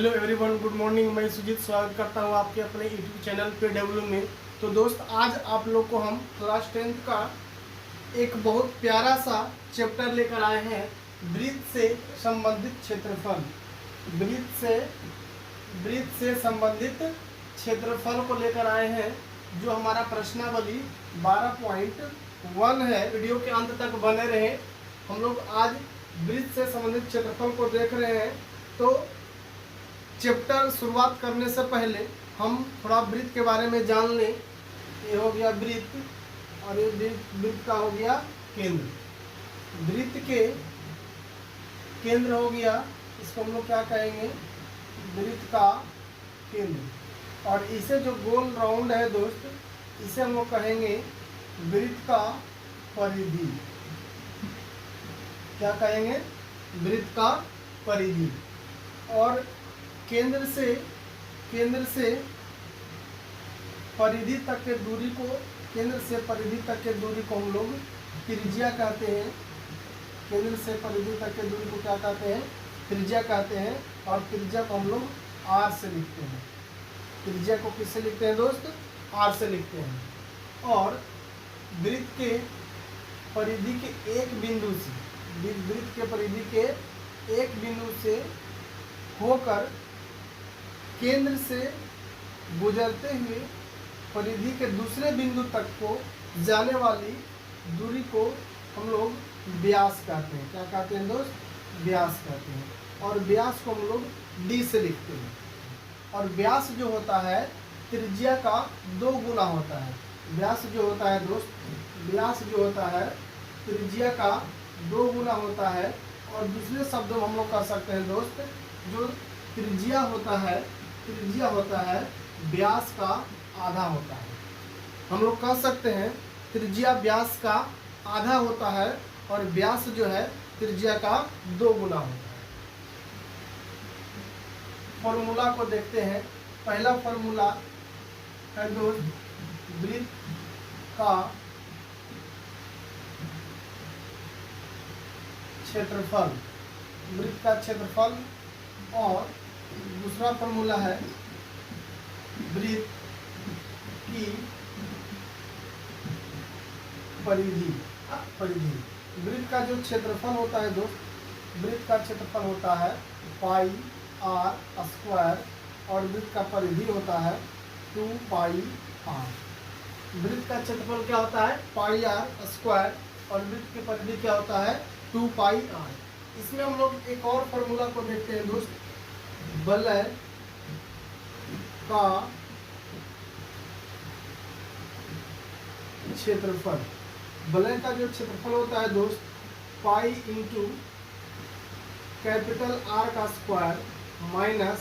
Hello everyone, good morning. मैं सुजीत स्वागत करता हूं आपके अपने यूट्यूब चैनल पे डब्ल्यू में। तो दोस्त, आज आप लोग को हम क्लास 10th का एक बहुत प्यारा सा चैप्टर लेकर आए हैं, वृत्त से संबंधित क्षेत्रफल। वृत्त से संबंधित क्षेत्रफल को लेकर आए हैं, जो हमारा प्रश्नावली 12.1 है। वीडियो के अंत तक बने रहे। हम लोग आज वृत्त से संबंधित क्षेत्रफल को देख रहे हैं। तो चैप्टर शुरुआत करने से पहले हम थोड़ा वृत्त के बारे में जान लें। ये हो गया वृत्त और ये वृत्त का हो गया केंद्र। वृत्त के केंद्र हो गया, इसको हम लोग क्या कहेंगे, वृत्त का केंद्र। और इसे जो गोल राउंड है दोस्त, इसे हम लोग कहेंगे वृत्त का परिधि। क्या कहेंगे? वृत्त का परिधि। और केंद्र से परिधि तक के दूरी को, केंद्र से परिधि तक के दूरी को हम लोग त्रिज्या कहते हैं। केंद्र से परिधि तक के दूरी को क्या कहते हैं? त्रिज्या कहते हैं। और त्रिज्या को हम लोग आर से लिखते हैं। त्रिज्या को किससे लिखते हैं दोस्त? आर से लिखते हैं। और वृत्त के परिधि के एक बिंदु से, वृत्त के परिधि के एक बिंदु से होकर केंद्र से गुजरते हुए परिधि के दूसरे बिंदु तक को जाने वाली दूरी को हम लोग व्यास कहते हैं। क्या कहते हैं दोस्त? व्यास कहते हैं। और व्यास को हम लोग डी से लिखते हैं। और व्यास जो होता है त्रिज्या का 2 गुना होता है। व्यास जो होता है दोस्त, व्यास जो होता है त्रिज्या का 2 गुना होता है। और दूसरे शब्दों में हम लोग कह सकते हैं दोस्त, जो त्रिज्या होता है व्यास का आधा होता है। हम लोग कह सकते हैं त्रिज्या व्यास का आधा होता है और व्यास जो है त्रिज्या का 2 गुना होता है। फॉर्मूला को देखते हैं। पहला फॉर्मूला है दोस्त, वृत्त का क्षेत्रफल, वृत्त का क्षेत्रफल। और दूसरा फॉर्मूला है वृत्त की परिधि। वृत्त का जो क्षेत्रफल होता है दोस्त, वृत्त का क्षेत्रफल होता है पाई आर स्क्वायर। और वृत्त का परिधि होता है 2 पाई आर। वृत्त का क्षेत्रफल क्या होता है? पाई आर स्क्वायर। और वृत्त की परिधि क्या होता है? 2 पाई आर। इसमें हम लोग एक और फॉर्मूला को देखते हैं दोस्त, वलय का क्षेत्रफल। वलय का जो क्षेत्रफल होता है दोस्त, पाई इंटू कैपिटल आर का स्क्वायर माइनस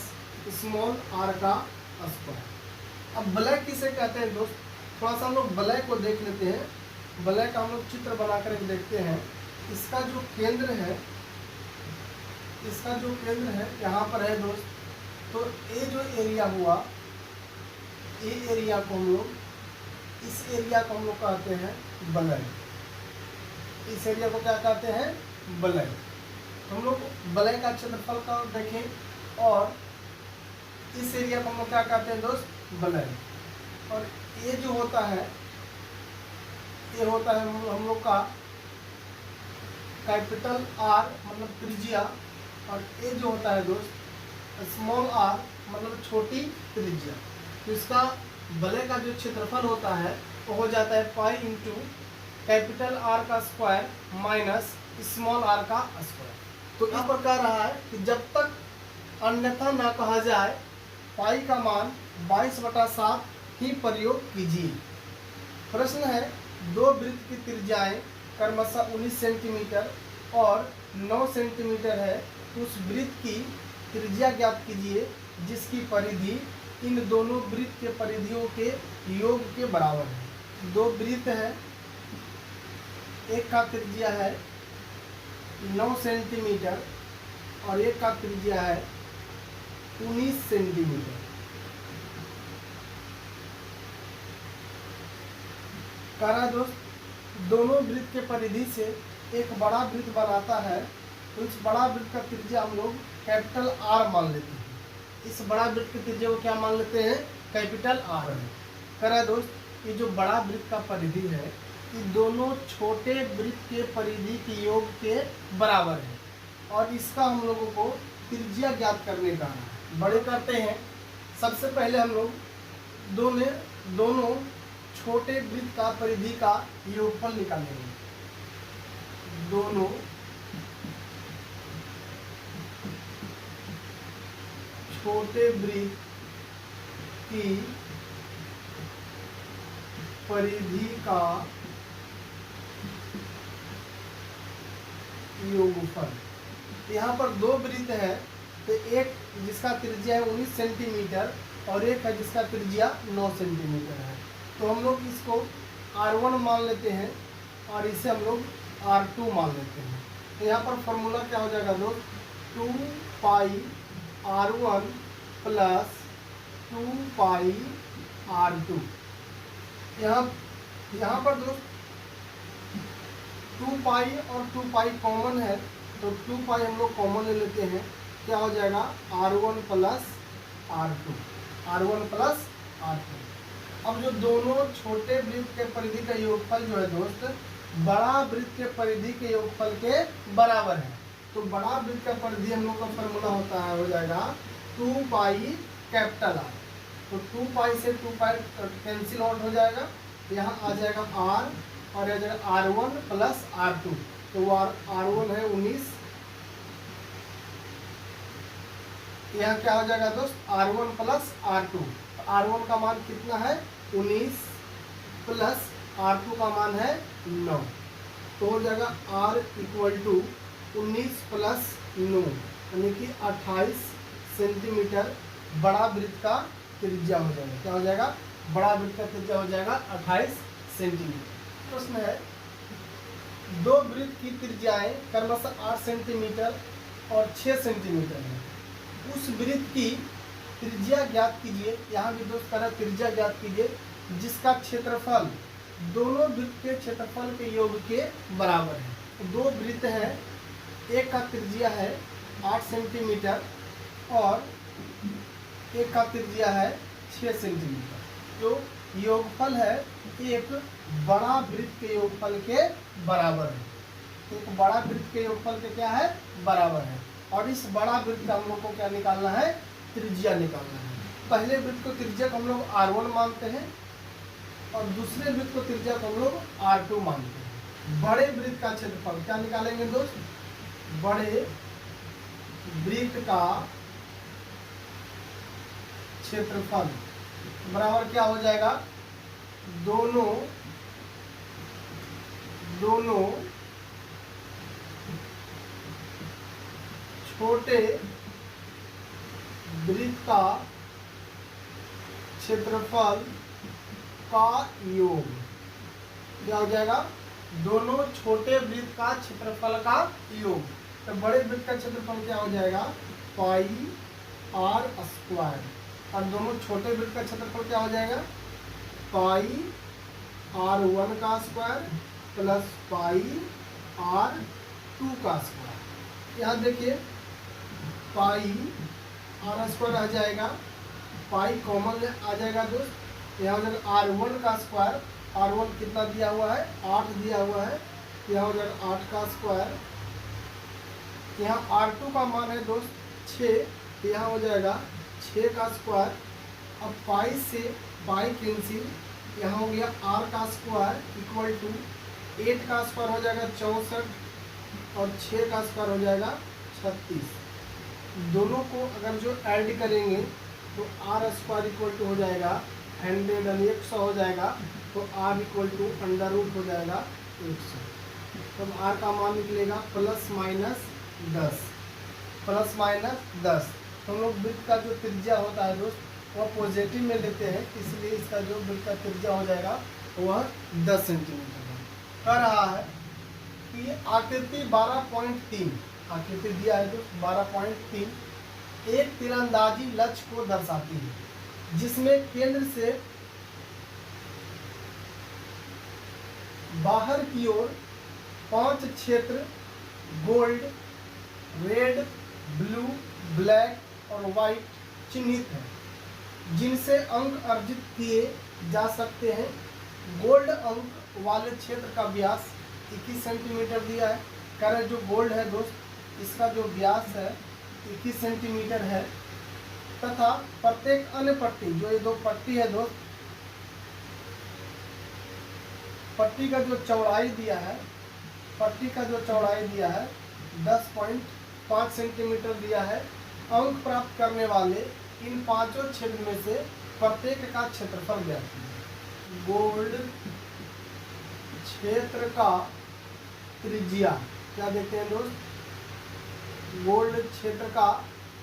स्मॉल आर का स्क्वायर। अब वलय किसे कहते हैं दोस्त? थोड़ा सा हम लोग वलय को देख लेते हैं। वलय का हम लोग चित्र बनाकर देखते हैं। इसका जो केंद्र है यहाँ पर है दोस्त। तो ये जो एरिया हुआ, ये एरिया को हम लोग, इस एरिया को हम लोग कहते हैं वलय। इस एरिया को क्या कहते हैं? वलय। हम लोग वलय का क्षेत्रफल का देखें। और इस एरिया को हम लोग क्या कहते हैं दोस्त? वलय। और ये जो होता है, ये होता है हम लोग का कैपिटल आर मतलब त्रिज्या। और ये जो होता है दोस्त स्मॉल आर मतलब छोटी त्रिज्या। तो इसका वलय का जो क्षेत्रफल होता है वो हो जाता है पाई इंटू कैपिटल आर का स्क्वायर माइनस स्मॉल आर का स्क्वायर। तो इस प्रकार रहा है कि जब तक अन्यथा ना कहा जाए, पाई का मान 22/7 ही प्रयोग कीजिए। प्रश्न है, 2 वृत्त की त्रिज्याएं क्रमशः 19 सेंटीमीटर और 9 सेंटीमीटर है। उस वृत्त की त्रिज्या ज्ञात कीजिए जिसकी परिधि इन दोनों वृत्त के परिधियों के योग के बराबर है। 2 वृत्त है, एक का त्रिज्या है 9 सेंटीमीटर और एक का त्रिज्या है 19 सेंटीमीटर। कहा दोस्त, दोनों वृत्त के परिधि से एक बड़ा वृत्त बनाता है। तो इस बड़ा वृत्त का त्रिज्या हम लोग कैपिटल आर मान लेते हैं। इस बड़ा वृत्त की त्रिज्या को क्या मान लेते हैं, कैपिटल आर है। करा दोस्त, ये जो बड़ा वृत्त का परिधि है ये दोनों छोटे वृत्त के परिधि के योग के बराबर है, और इसका हम लोगों को त्रिज्या ज्ञात करने का है। बड़े करते हैं, सबसे पहले हम लोग दोनों छोटे वृत्त का परिधि का योगफल निकालेंगे। दोनों छोटे वृत्त की परिधि का योगफल। यहाँ पर दो वृत्त है, तो एक जिसका त्रिज्या है 19 सेंटीमीटर और एक है जिसका त्रिज्या 9 सेंटीमीटर है। तो हम लोग इसको R1 मान लेते हैं और इसे हम लोग R2 मान लेते हैं। तो यहाँ पर फॉर्मूला क्या हो जाएगा दोस्त, 2 पाई R1 प्लस 2 पाई R2। यहाँ पर दोस्त 2 पाई और 2 पाई कॉमन है, तो 2 पाई हम लोग कॉमन ले लेते हैं। क्या हो जाएगा, R1 plus R2, R1 plus R2। अब जो दोनों छोटे वृत्त के परिधि का योगफल जो है दोस्त, बड़ा वृत्त के परिधि के योगफल के बराबर है। तो बड़ा वृत्त का परिधि हम लोग का फॉर्मूला होता है, हो जाएगा 2 पाई कैपिटल आर। तो 2 पाई से 2 पाई कैंसिल आउट हो जाएगा, यहाँ आ जाएगा R और आ जाएगा R1 प्लस R2। तो वो R1 है 19, यहाँ क्या हो जाएगा दोस्त, R1 प्लस R2। R1 का मान कितना है 19 प्लस R2 का मान है 9, तो हो जाएगा R इक्वल टू 19 प्लस 9 यानी कि 28 सेंटीमीटर बड़ा वृत्त का त्रिज्या हो जाएगा। क्या हो जाएगा, बड़ा वृत्त का त्रिज्या हो जाएगा 28 सेंटीमीटर। प्रश्न है, दो वृत्त की त्रिज्याएं क्रमशः 8 सेंटीमीटर और 6 सेंटीमीटर है। उस वृत्त की त्रिज्या ज्ञात कीजिए। यहाँ भी दोस्त कह रहा है त्रिज्या ज्ञात कीजिए जिसका क्षेत्रफल दोनों वृत्त के क्षेत्रफल के योग के बराबर है। दो वृत्त हैं, एक का त्रिज्या है 8 सेंटीमीटर और एक का त्रिज्या है 6 सेंटीमीटर। जो योगफल है एक बड़ा वृत्त के योगफल के बराबर है। एक बड़ा वृत्त के योगफल के क्या है, बराबर है। और इस बड़ा वृत्त का हम लोग को क्या निकालना है, त्रिज्या निकालना है। पहले वृत्त को त्रिज्या को हम लोग R1 मानते हैं और दूसरे वृत्त को त्रिज्या को हम लोग R2 मानते हैं। बड़े वृत्त का क्षेत्रफल क्या निकालेंगे दोस्त, बड़े वृत्त का क्षेत्रफल बराबर क्या हो जाएगा, दोनों छोटे वृत्त का क्षेत्रफल का योग। क्या हो जाएगा, दोनों छोटे वृत्त का क्षेत्रफल का योग। तो बड़े वृत्त का क्षेत्रफल क्या हो जाएगा, पाई आर स्क्वायर, और दोनों छोटे वृत्त का क्षेत्रफल क्या हो जाएगा, पाई R1 का स्क्वायर प्लस पाई R2 का स्क्वायर। यहाँ देखिए पाई आर स्क्वायर आ जाएगा, पाई कॉमन आ जाएगा दोस्त। यहाँ हो जाएगा R1 का स्क्वायर, R1 कितना दिया हुआ है 8 दिया हुआ है, यहाँ हो जाएगा 8 का स्क्वायर। यहाँ R2 का मान है दोस्त 6, यहाँ हो जाएगा 6 का स्क्वायर। अब पाई से पाई कैंसिल, यहाँ हो गया R का स्क्वायर इक्वल टू 8 का स्क्वायर हो जाएगा 64 और 6 का स्क्वायर हो जाएगा 36। दोनों को अगर जो ऐड करेंगे तो R स्क्वायर इक्वल टू हो जाएगा 100 यानी 100 हो जाएगा, तो R equal to under root हो जाएगा 100। तब R का मान निकलेगा प्लस माइनस 10, प्लस माइनस 10। तो हम लोग वृत्त का जो त्रिज्या होता है दोस्त वह पॉजिटिव में लेते हैं, इसलिए इसका जो वृत्त का त्रिज्या हो जाएगा वह 10 सेंटीमीटर है। कह रहा है कि आकृति 12.3 आकृति दिया है दोस्त 12.3 एक तीरंदाजी लक्ष्य को दर्शाती है जिसमें केंद्र से बाहर की ओर 5 क्षेत्र गोल्ड, रेड, ब्लू, ब्लैक और वाइट चिन्हित है जिनसे अंक अर्जित किए जा सकते हैं। गोल्ड अंक वाले क्षेत्र का व्यास 21 सेंटीमीटर दिया है। कह रहे जो गोल्ड है दोस्त, इसका जो व्यास है 21 सेंटीमीटर है, तथा प्रत्येक अन्य पट्टी, जो ये दो पट्टी है दोस्त, पट्टी का जो चौड़ाई दिया है, पट्टी का जो चौड़ाई दिया है 10.5 सेंटीमीटर दिया है। अंक प्राप्त करने वाले इन पांचों क्षेत्र में से प्रत्येक का क्षेत्रफल ज्ञात कीजिए। गोल्ड क्षेत्र का त्रिज्या क्या देखते हैं दोस्त, गोल्ड क्षेत्र का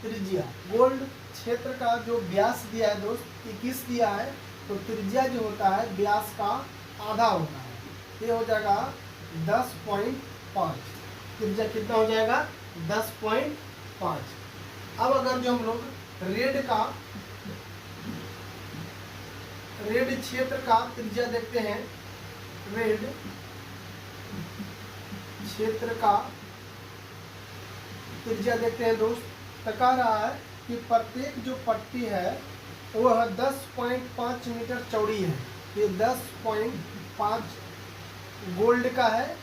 त्रिज्या, गोल्ड क्षेत्र का जो व्यास दिया है दोस्त 21 दिया है, तो त्रिज्या जो होता है व्यास का आधा होता है, ये हो जाएगा 10.5। त्रिज्या कितना हो जाएगा 10.5। अब अगर जो हम लोग रेड क्षेत्र का त्रिज्या देखते हैं, रेड क्षेत्र का त्रिज्या देखते हैं दोस्त, तो कह रहा है कि प्रत्येक जो पट्टी है वह 10.5 मीटर चौड़ी है। ये 10.5 गोल्ड का है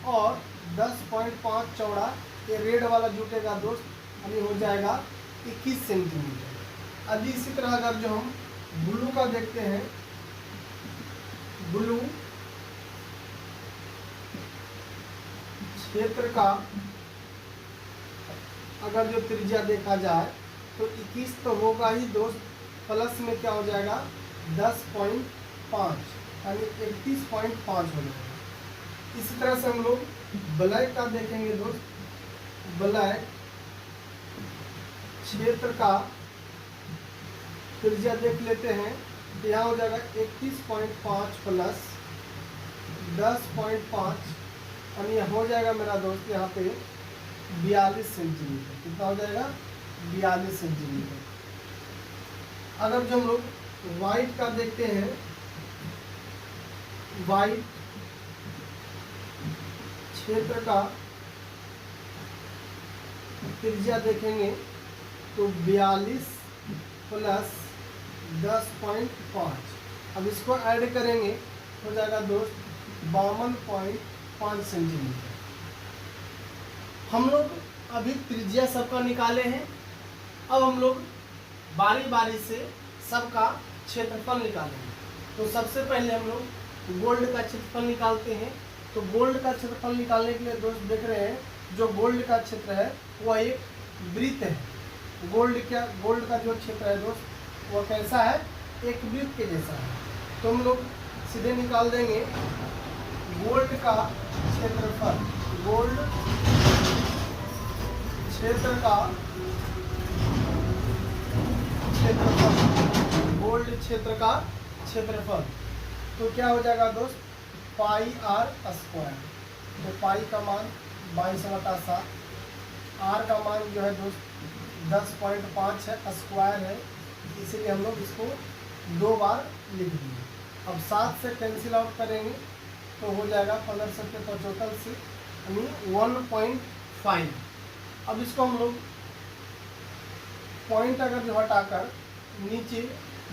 और 10.5 चौड़ा, ये रेड वाला जुटेगा दोस्त, यानी हो जाएगा 21 सेंटीमीटर। अभी इसी तरह अगर जो हम ब्लू का देखते हैं, ब्लू क्षेत्र का अगर जो त्रिज्या देखा जाए तो 21 तो होगा ही दोस्त, प्लस में क्या हो जाएगा 10.5, यानी 31.5 हो जाएगा। इसी तरह से हम लोग ब्लैक का देखेंगे दोस्त, ब्लैक क्षेत्र का त्रिज्या देख लेते हैं, तो यहाँ हो जाएगा 31.5 प्लस 10.5, यानी हो जाएगा मेरा दोस्त यहाँ पे 42 सेंटीमीटर। कितना हो जाएगा 42 सेंटीमीटर। अगर जो हम लोग वाइट का देखते हैं, वाइट क्षेत्र का त्रिज्या देखेंगे तो 42 प्लस 10.5, अब इसको ऐड करेंगे हो जाएगा दोस्त 52.5 सेंटीमीटर। हम लोग अभी त्रिज्या सबका निकाले हैं, अब हम लोग बारी बारी से सबका क्षेत्रफल निकालेंगे। तो सबसे पहले हम लोग गोल्ड का क्षेत्रफल निकालते हैं। तो गोल्ड का क्षेत्रफल निकालने के लिए दोस्त देख रहे हैं, जो गोल्ड का क्षेत्र है वह एक वृत्त है। गोल्ड का जो क्षेत्र है दोस्त वह कैसा है, एक वृत्त के जैसा है। तो हम लोग सीधे निकाल देंगे गोल्ड का क्षेत्रफल, गोल्ड क्षेत्र का क्षेत्रफल, गोल्ड क्षेत्र का क्षेत्रफल, तो क्या हो जाएगा दोस्त पाई आर स्क्वायर। तो पाई का मान 22/7, आर का मान जो है दोस्त 10.5 है, स्क्वायर है, इसीलिए हम लोग इसको 2 बार लिख दिए। अब 7 से कैंसिल आउट करेंगे तो हो जाएगा 15/75 से, यानी 1.5। अब इसको हम लोग पॉइंट अगर जो हटाकर नीचे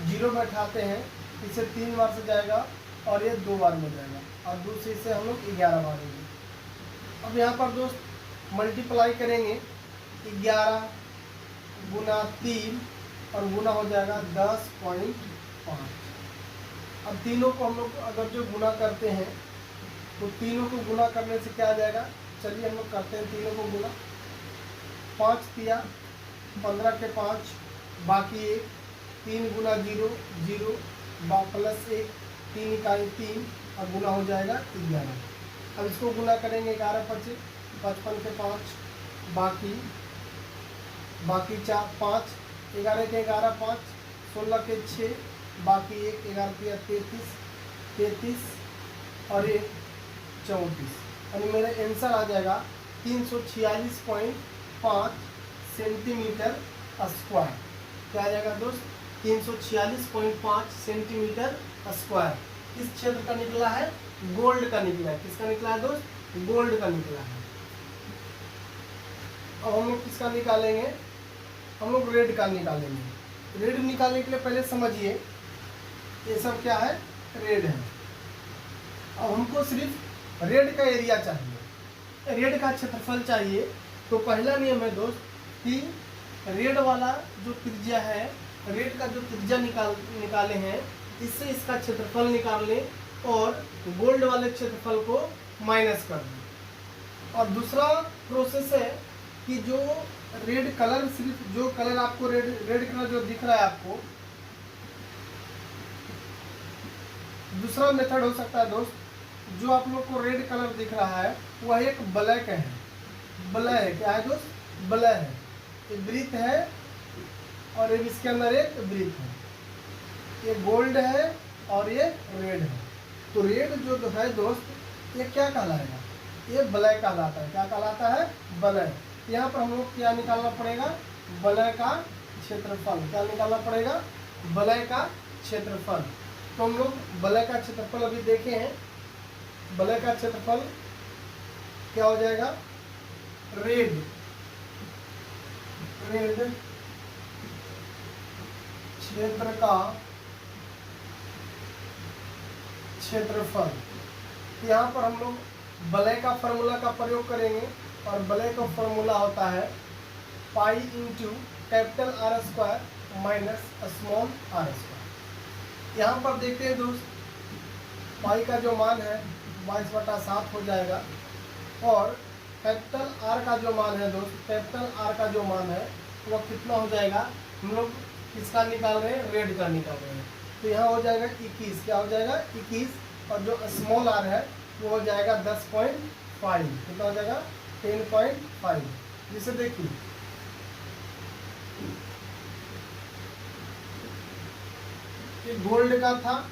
0 बैठाते हैं, इसे 3 बार से जाएगा और ये 2 बार में जाएगा, और दूसरी से हम लोग 11 बार होंगे। अब यहाँ पर दोस्त मल्टीप्लाई करेंगे, 11 गुना 3 और गुना हो जाएगा 10.5। अब तीनों को हम लोग अगर जो गुना करते हैं तो तीनों को गुना करने से क्या आ जाएगा, चलिए हम लोग करते हैं तीनों को गुना। 5 तिया 15 के 5, बाकी 1, 3 गुना 0 0 प्लस 1, 3 इकाई 3 और गुना हो जाएगा 11। अब इसको गुना करेंगे 11 × 25, 55 के 5, बाकी 4 5, 11 के 11 5, 16 के 6, बाकी 1, 11 के 33 और 1 34, यानी मेरा आंसर आ जाएगा 346.5 सेंटीमीटर स्क्वायर। क्या आ जाएगा दोस्त 346.5 सेंटीमीटर स्क्वायर। इस क्षेत्र का निकला है, गोल्ड का निकला है। किसका निकला है दोस्त, गोल्ड का निकला है। अब हम लोग किसका निकालेंगे, हम लोग रेड का निकालेंगे। रेड निकालने के लिए पहले समझिए ये सब क्या है, रेड है। अब हमको सिर्फ रेड का एरिया चाहिए, रेड का क्षेत्रफल चाहिए। तो पहला नियम है दोस्त कि रेड वाला जो त्रिज्या है, रेड का जो त्रिज्या निकाले हैं, इससे इसका क्षेत्रफल निकाल लें और गोल्ड वाले क्षेत्रफल को माइनस कर दें। और दूसरा प्रोसेस है कि जो रेड कलर, सिर्फ जो कलर आपको रेड कलर जो दिख रहा है आपको, दूसरा मेथड हो सकता है दोस्त, जो आप लोग को रेड कलर दिख रहा है वह एक ब्लैक है। ब्लैक है, क्या है दोस्त, ब्लैक है। ये ब्रीथ है और एक इसके अंदर एक ब्रीथ है। ये गोल्ड है और ये रेड है। तो रेड जो है दोस्त ये क्या कहलाएगा, ये ब्लैक कहलाता है। क्या कहलाता है, ब्लैक। यहाँ पर हम लोग क्या निकालना पड़ेगा, ब्लैक का क्षेत्रफल। क्या निकालना पड़ेगा, ब्लैक का क्षेत्रफल। तो हम लोग ब्लैक का क्षेत्रफल अभी देखे हैं। ब्लैक का क्षेत्रफल क्या हो जाएगा, रेड क्षेत्र का क्षेत्रफल। यहाँ पर हम लोग ब्लैक का फॉर्मूला का प्रयोग करेंगे और ब्लैक का फॉर्मूला होता है pi into capital R square minus small r square. यहाँ पर देखते हैं दोस्त, पाई का जो मान है 22/7 हो जाएगा और कैपिटल आर का जो मान है दोस्त, कैपिटल आर का जो मान है वह कितना हो जाएगा, हम लोग किसका निकाल रहे हैं, रेड का निकाल रहे हैं। तो यहाँ हो जाएगा 21। क्या हो जाएगा, 21। और जो स्मॉल आर है वो हो जाएगा 10.5। कितना हो जाएगा, 10.5। जिसे देखिए ये गोल्ड का था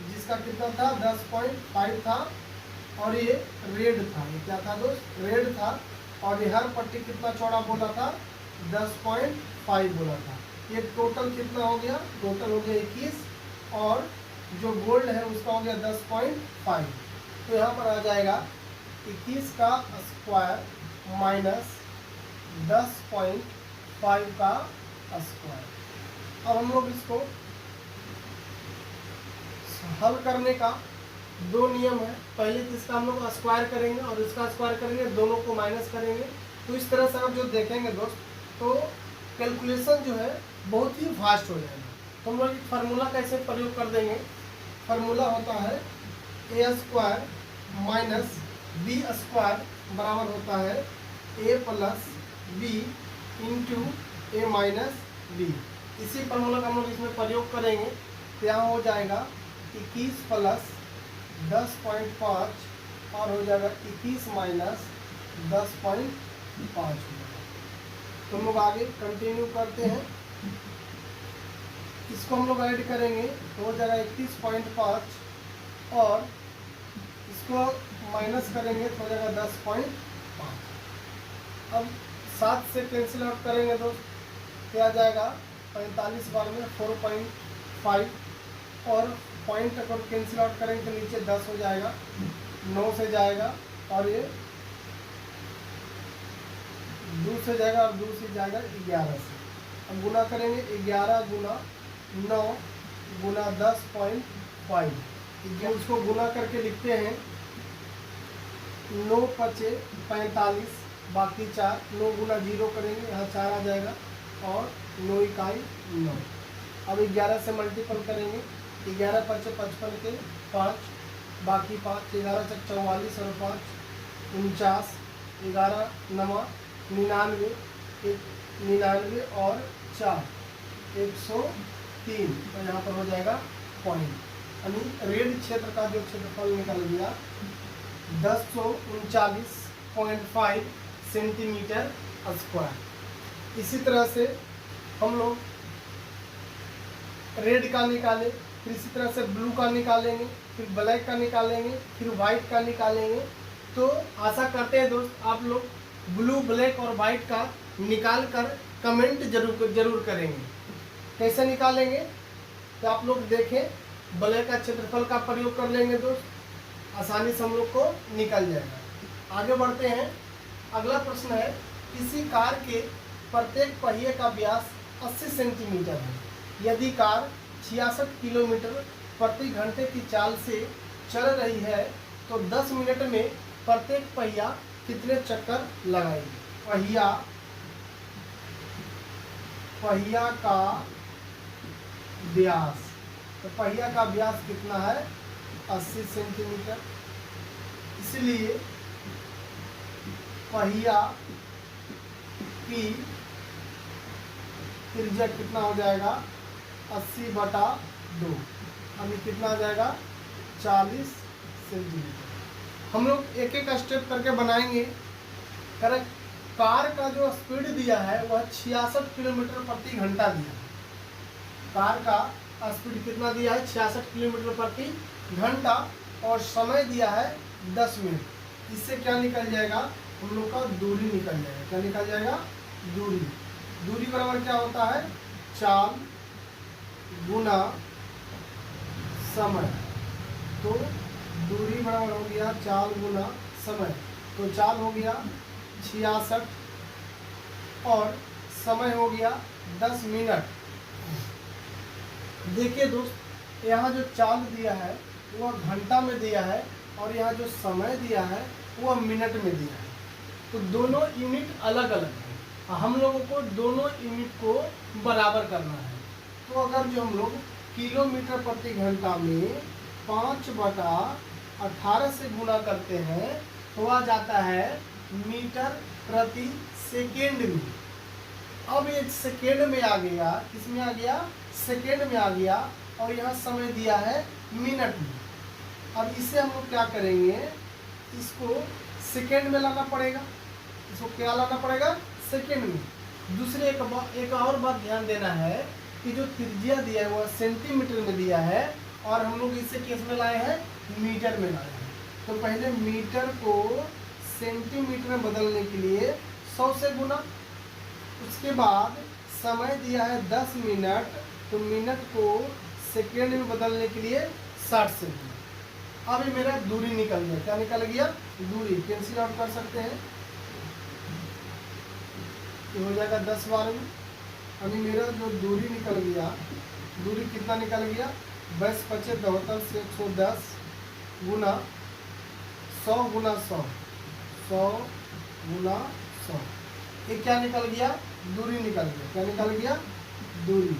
जिसका कितना था, 10.5 था और ये रेड था। ये क्या था दोस्त, रेड था। और ये हर पट्टी कितना चौड़ा बोला था, 10.5 बोला था। ये टोटल कितना हो गया, टोटल हो गया 21 और जो गोल्ड है उसका हो गया 10.5। तो यहाँ पर आ जाएगा 21 का स्क्वायर माइनस 10.5 का स्क्वायर। अब हम लोग इसको हल करने का दो नियम है। पहले तो इसका हम लोग स्क्वायर करेंगे और इसका स्क्वायर करेंगे, दोनों को माइनस करेंगे। तो इस तरह से आप जो देखेंगे दोस्त, तो कैलकुलेशन जो है बहुत ही फास्ट हो जाएगा। तो हम लोग एक फार्मूला कैसे प्रयोग कर देंगे, फार्मूला होता है ए स्क्वायर माइनस बी स्क्वायर बराबर होता है ए प्लस बी इंटू ए माइनस बी। इसी फार्मूला का हम लोग इसमें प्रयोग करेंगे। तो यहाँ हो जाएगा 21 प्लस 10.5 और हो जाएगा 21 माइनस 10.5। तो हम लोग आगे कंटिन्यू करते हैं। इसको हम लोग ऐड करेंगे तो हो जाएगा 31.5 और इसको माइनस करेंगे तो हो जाएगा 10.5। अब 7 से कैंसिल आउट करेंगे दोस्त, क्या आ जाएगा 45 बार में 4.5 और पॉइंट अगर कैंसिल आउट करेंगे तो नीचे 10 हो जाएगा, 9 से जाएगा और ये 2 से जाएगा और 2 से जाएगा 11 से। अब गुना करेंगे 11 गुना 9 गुना 10.5। उसको गुना करके लिखते हैं 9 पचे 45 बाकी 4, 9 गुना 0 करेंगे, यहाँ 4 आ जाएगा और 9 इकाई 9। अब 11 से मल्टीपल करेंगे, 11 पचे 55 के 5 बाकी 5, 11 चक 44 और 5 49, 11 नमा 99, 99 और 4 103। तो यहाँ पर हो जाएगा पॉइंट, यानी रेड क्षेत्र का जो क्षेत्रफल निकल गया 1039.5 सेंटीमीटर स्क्वायर। इसी तरह से हम लोग रेड का निकालें, फिर इसी तरह से ब्लू का निकालेंगे, फिर ब्लैक का निकालेंगे, फिर वाइट का निकालेंगे। तो आशा करते हैं दोस्त आप लोग ब्लू, ब्लैक और वाइट का निकाल कर कमेंट जरूर करेंगे। कैसे निकालेंगे तो आप लोग देखें, ब्लैक का क्षेत्रफल का प्रयोग कर लेंगे दोस्त, आसानी से हम लोग को निकल जाएगा। आगे बढ़ते हैं। अगला प्रश्न है, किसी कार के प्रत्येक पहिए का व्यास 80 सेंटीमीटर है यदि कार 66 किलोमीटर प्रति घंटे की चाल से चल रही है तो 10 मिनट में प्रत्येक पहिया कितने चक्कर लगाएगी। पहिया का व्यास, तो पहिया का व्यास कितना है 80 सेंटीमीटर, इसलिए पहिया की त्रिज्या कितना हो जाएगा 80/2, यानी कितना आ जाएगा 40 सेंटीमीटर। हम लोग एक एक स्टेप करके बनाएंगे। करेक्ट, कार का जो स्पीड दिया है वह 66 किलोमीटर प्रति घंटा दिया है। कार का स्पीड कितना दिया है 66 किलोमीटर प्रति घंटा और समय दिया है 10 मिनट। इससे क्या निकल जाएगा हम लोग का दूरी निकल जाएगा। क्या निकल जाएगा दूरी। दूरी बराबर क्या होता है चाल गुना समय। तो दूरी बराबर हो गया चाल गुना समय। तो चाल हो गया 66 और समय हो गया 10 मिनट। देखिए दोस्त, यहाँ जो चाल दिया है वह घंटा में दिया है और यहाँ जो समय दिया है वह मिनट में दिया है। तो दोनों यूनिट अलग अलग है। हम लोगों को दोनों यूनिट को बराबर करना है। तो अगर जो हम लोग किलोमीटर प्रति घंटा में 5/18 से गुणा करते हैं तो आ जाता है मीटर प्रति सेकेंड में। अब एक सेकेंड में आ गया, किसमें आ गया सेकेंड में आ गया और यहाँ समय दिया है मिनट में। अब इसे हम लोग क्या करेंगे, इसको सेकेंड में लाना पड़ेगा। इसको क्या लाना पड़ेगा सेकेंड में। दूसरे एक और बात ध्यान देना है कि जो त्रिज्या दिया है वह सेंटीमीटर में दिया है और हम लोग इसे किस में लाए हैं मीटर में लाए हैं। तो पहले मीटर को सेंटीमीटर में बदलने के लिए 100 से गुना, उसके बाद समय दिया है 10 मिनट, तो मिनट को सेकेंड में बदलने के लिए 60 से गुना। अब ये मेरा दूरी निकल गया। क्या निकल गया दूरी। कैंसिल आउट कर सकते हैं, ये हो जाएगा 10/12 में। अभी मेरा जो दूरी निकल गया, दूरी कितना निकल गया 22 25 72 से 110 गुना 100 गुना 100 100 गुना 100। ये क्या निकल गया दूरी निकल गया। क्या निकल गया दूरी,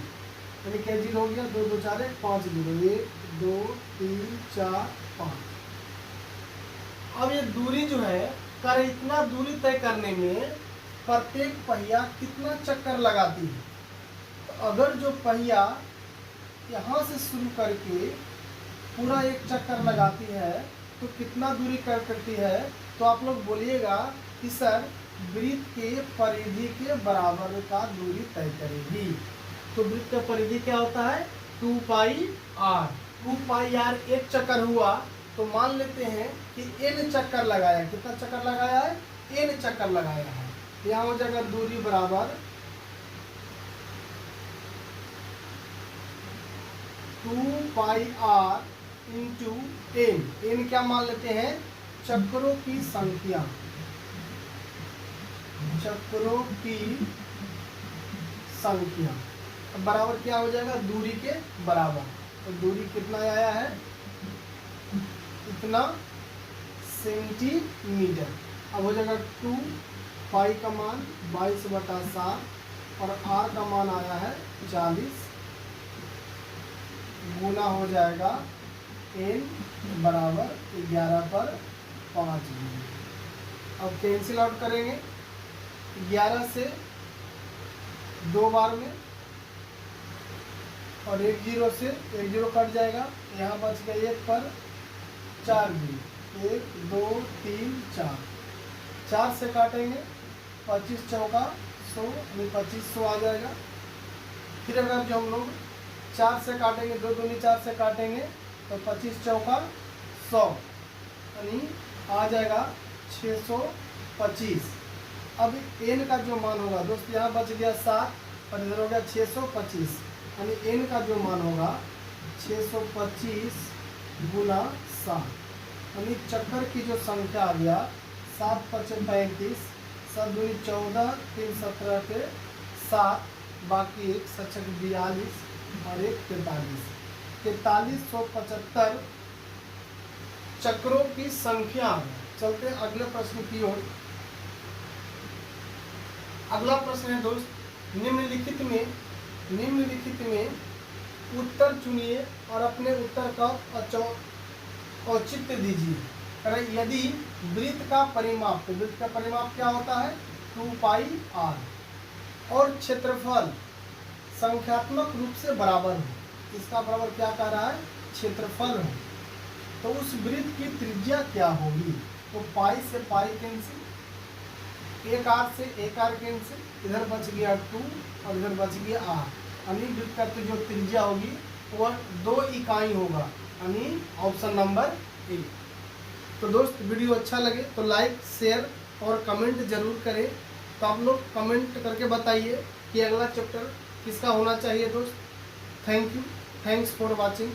यानी क्या जीरो हो गया 2 2 4 1 5 जीरो 1 2 3 4 5। अब ये दूरी जो है कर इतना दूरी तय करने में प्रत्येक पहिया कितना चक्कर लगाती है। तो अगर जो पहिया यहाँ से शुरू करके पूरा एक चक्कर लगाती है तो कितना दूरी कर करती है, तो आप लोग बोलिएगा कि सर वृत्त के परिधि के बराबर का दूरी तय करेगी। तो वृत्त का परिधि क्या होता है 2πr। 2πr एक चक्कर हुआ तो मान लेते हैं कि n चक्कर लगाया। कितना चक्कर लगाया है n चक्कर लगाया है। यहाँ हो जाएगा दूरी बराबर 2πr इंटू n। n क्या मान लेते हैं चक्रों की संख्या, चक्रों की संख्या। अब बराबर क्या हो जाएगा दूरी के बराबर। तो दूरी कितना आया है इतना सेंटीमीटर। अब हो जाएगा 2 पाई का मान 22/7 और r का मान आया है 40 गुना हो जाएगा n बराबर 11/5। अब कैंसिल आउट करेंगे 11 से 2 बार में और 1 जीरो से 1 जीरो कट जाएगा। यहाँ बच गया 1 पर 4 जीरो 1 2 3 4 4 से काटेंगे 25 चौका 100 यानी 2500 आ जाएगा। फिर अगर जो हम लोग 4 से काटेंगे 2 दूनी 4 से काटेंगे तो 25 चौका 100 यानी आ जाएगा 625। अब n का जो मान होगा दोस्त यहाँ बच गया 7 और इधर हो गया 625, यानी n का जो मान होगा 625 गुना 7, यानी चक्कर की जो संख्या आ गया 7 5 35 7 दूनी 14 3 17 के 7 बाकी 1 7 42 और एक 43। 4375 चक्रों की संख्या है। चलते हैं अगले प्रश्न की ओर। अगला प्रश्न है दोस्त, निम्नलिखित में उत्तर चुनिए और अपने उत्तर का औचित्य दीजिए। अरे यदि वृत्त का परिमाप, तो वृत्त का परिमाप क्या होता है 2πr, और क्षेत्रफल संख्यात्मक रूप से बराबर हो, इसका बराबर क्या कह रहा है क्षेत्रफल हो, तो उस वृत्त की त्रिज्या क्या होगी। तो पाई से पाई कैंसिल, एक आर से एक आर कैंसिल, इधर बच गया 2 और इधर बच गया आर, यानी वृत्त का जो त्रिज्या होगी वह 2 इकाई होगा, यानी ऑप्शन नंबर ए। तो दोस्त वीडियो अच्छा लगे तो लाइक शेयर और कमेंट जरूर करें। तो आप लोग कमेंट करके बताइए कि अगला चैप्टर किसका होना चाहिए दोस्त। Thank you, thanks for watching.